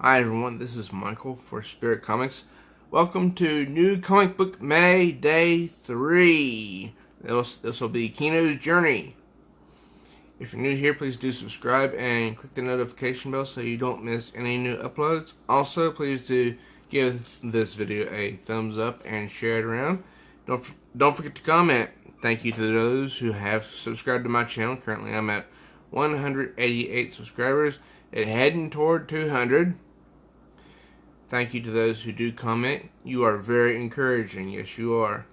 Hi everyone, this is Michael for Spirit Comics. Welcome to New Comic Book May Day 3. This will be Kino's Journey. If you're new here, please do subscribe and click the notification bell so you don't miss any new uploads. Also, please do give this video a thumbs up and share it around. Don't forget to comment. Thank you to those who have subscribed to my channel. Currently, I'm at 188 subscribers and heading toward 200. Thank you to those who do comment. You are very encouraging. Yes, you are.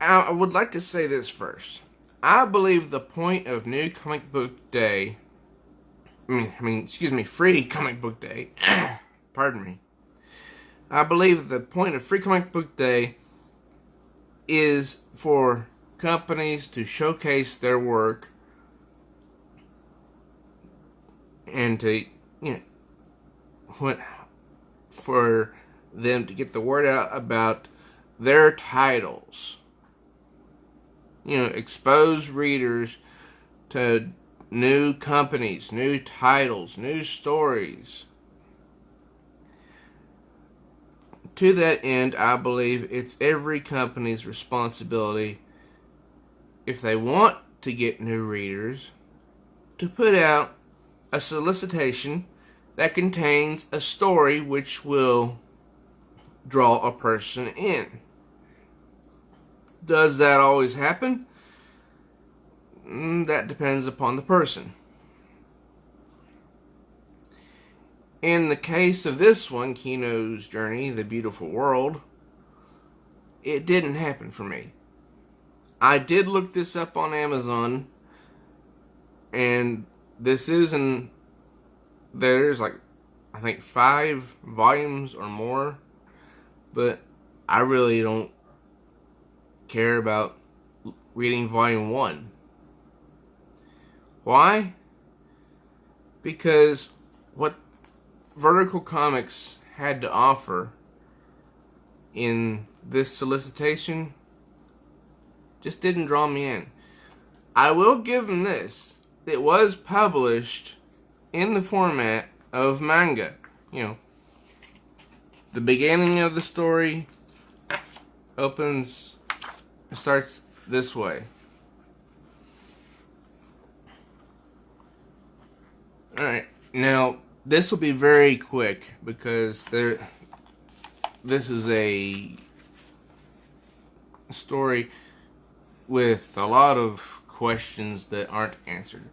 I would like to say this first. I believe the point of New Comic Book Day, Free Comic Book Day, pardon me. I believe the point of Free Comic Book Day is for companies to showcase their work and to, for them to get the word out about their titles. Expose readers to new companies, new titles, new stories. To that end, I believe it's every company's responsibility, if they want to get new readers, to put out a solicitation that contains a story which will draw a person in. Does that always happen? That depends upon the person. In the case of this one, Kino's Journey, The Beautiful World, it didn't happen for me. I did look this up on Amazon, and this is there's I think 5 volumes or more, but I really don't care about reading volume 1. Why? Because what Vertical Comics had to offer in this solicitation just didn't draw me in. I will give them this. It was published in the format of manga. The beginning of the story starts this way. Alright, now this will be very quick because this is a story with a lot of questions that aren't answered.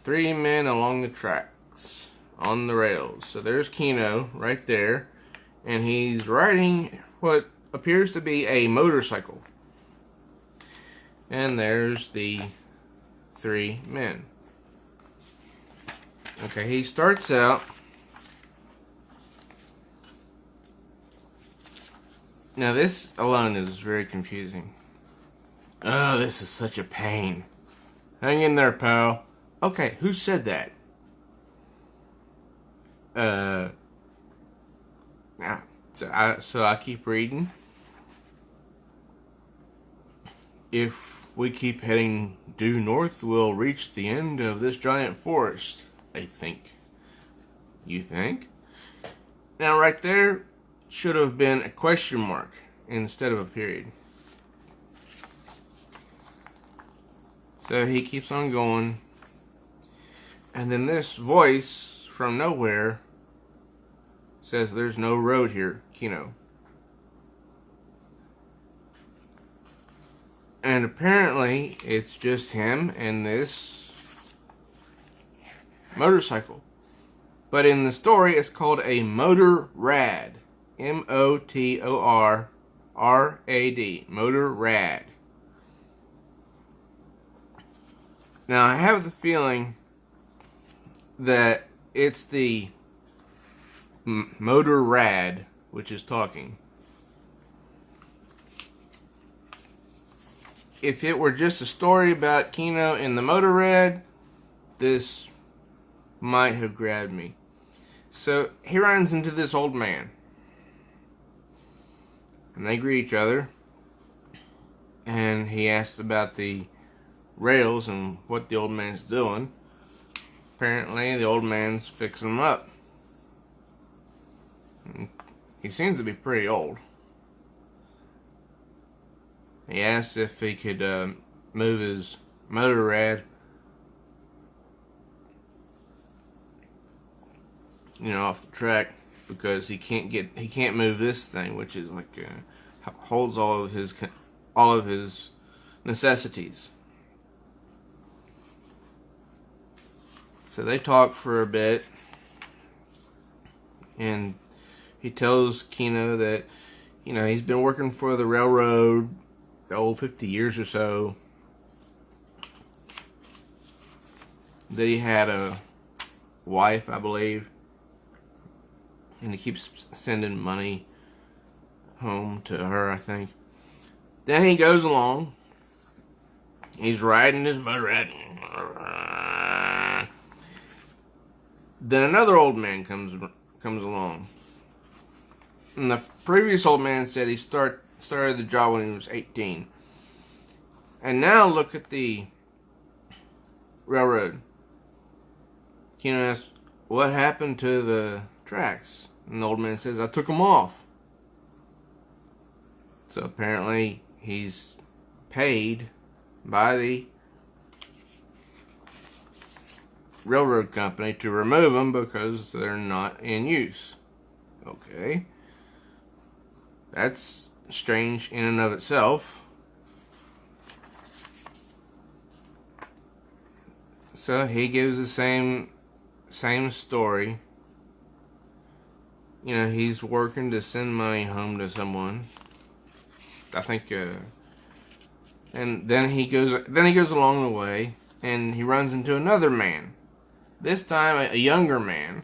3 men along the tracks, on the rails. So there's Kino right there, and he's riding what appears to be a motorcycle. And there's the 3 men. Okay, he starts out. Now this alone is very confusing. Oh, this is such a pain. Hang in there, pal. Okay, who said that? So I keep reading. If we keep heading due north, we'll reach the end of this giant forest, I think. You think? Now right there should have been a question mark instead of a period. So he keeps on going. And then this voice from nowhere says there's no road here, Kino. And apparently it's just him and this motorcycle. But in the story it's called a motor rad. M-O-T-O-R-R-A-D. Motor rad. Now I have the feeling that it's the motor rad which is talking. If it were just a story about Kino and the motor rad, this might have grabbed me. So he runs into this old man, and they greet each other, and he asks about the rails and what the old man's doing. apparently the old man's fixing him up. He seems to be pretty old. He asked if he could move his motor rad, off the track, because he can't move this thing, which is like holds all of his necessities. So they talk for a bit, and he tells Kino that he's been working for the railroad the old 50 years or so, that he had a wife, I believe, and he keeps sending money home to her, I think. Then he goes along. He's riding his motorrad. Then another old man comes along. And the previous old man said he started the job when he was 18. And now look at the railroad. Kino asks, what happened to the tracks? And the old man says, I took them off. So apparently he's paid by the railroad company to remove them because they're not in use. Okay. That's strange in and of itself. So he gives the same story. He's working to send money home to someone. I think, and then he goes along the way, and he runs into another man. This time, a younger man,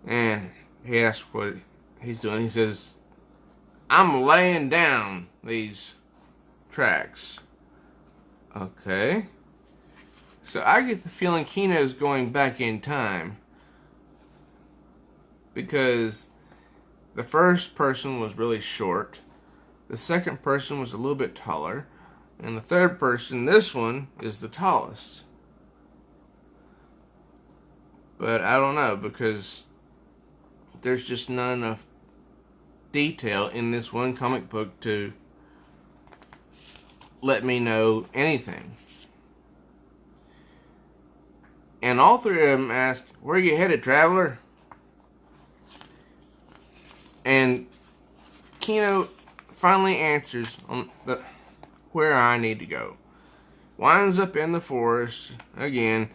and he asks what he's doing. He says, "I'm laying down these tracks." Okay. So I get the feeling Kino's going back in time, because the first person was really short, the second person was a little bit taller, and the third person, this one, is the tallest. But I don't know, because there's just not enough detail in this one comic book to let me know anything. And all three of them ask, "Where you headed, traveler?" And Kino finally answers on where I need to go. Winds up in the forest again,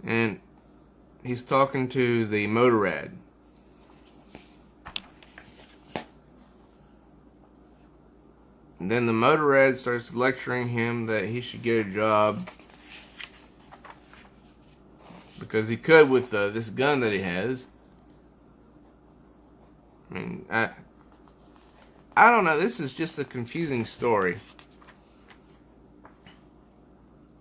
and he's talking to the motorrad. And then the motorrad starts lecturing him that he should get a job because he could with this gun that he has. I mean, I don't know. This is just a confusing story.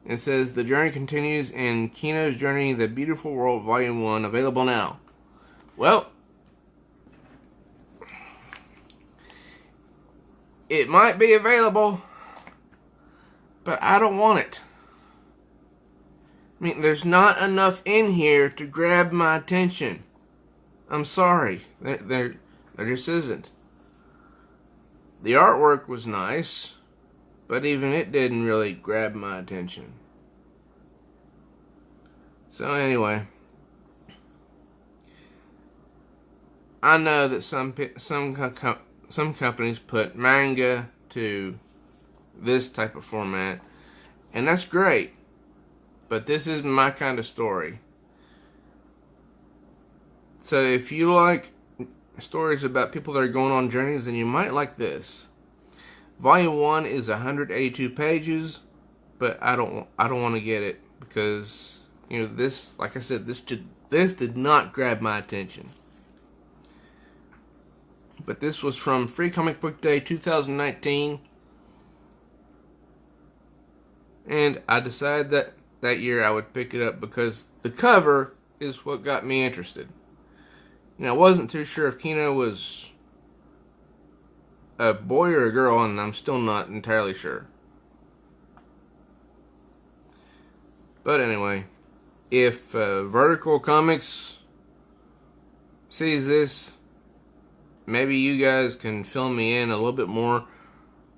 It says, the journey continues in Kino's Journey, The Beautiful World, Volume 1, available now. Well, it might be available, but I don't want it. I mean, there's not enough in here to grab my attention. I'm sorry. There just isn't. The artwork was nice, but even it didn't really grab my attention. So anyway, I know that some companies put manga to this type of format, and that's great. But this isn't my kind of story. So if you like stories about people that are going on journeys, then you might like this. Volume 1 is 182 pages, but I don't want to get it because this, like I said, this did not grab my attention. But this was from Free Comic Book Day 2019, and I decided that year I would pick it up because the cover is what got me interested. I wasn't too sure if Kino was a boy or a girl, and I'm still not entirely sure. But anyway, if Vertical Comics sees this, maybe you guys can fill me in a little bit more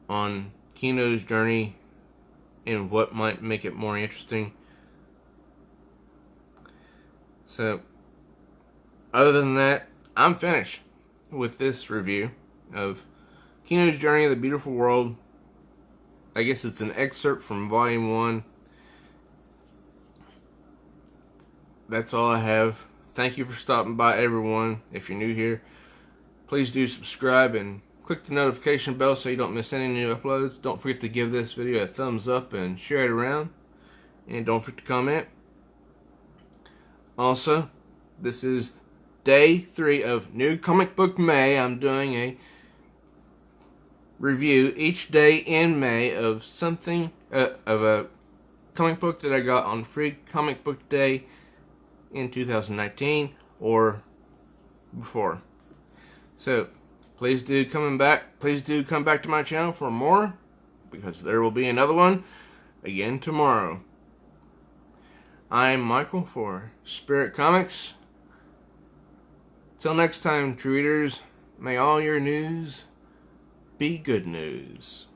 on Kino's journey and what might make it more interesting. So, other than that, I'm finished with this review of Kino's Journey of the Beautiful World. I guess it's an excerpt from Volume 1. That's all I have. Thank you for stopping by, everyone. If you're new here, please do subscribe and click the notification bell so you don't miss any new uploads. Don't forget to give this video a thumbs up and share it around. And don't forget to comment. Also, this is day 3 of New Comic Book May. I'm doing a review each day in May of something, of a comic book that I got on Free Comic Book Day in 2019 or before. So, please do come back to my channel for more, because there will be another one again tomorrow. I'm Michael for Spirit Comics. Till next time, true readers, may all your news be good news.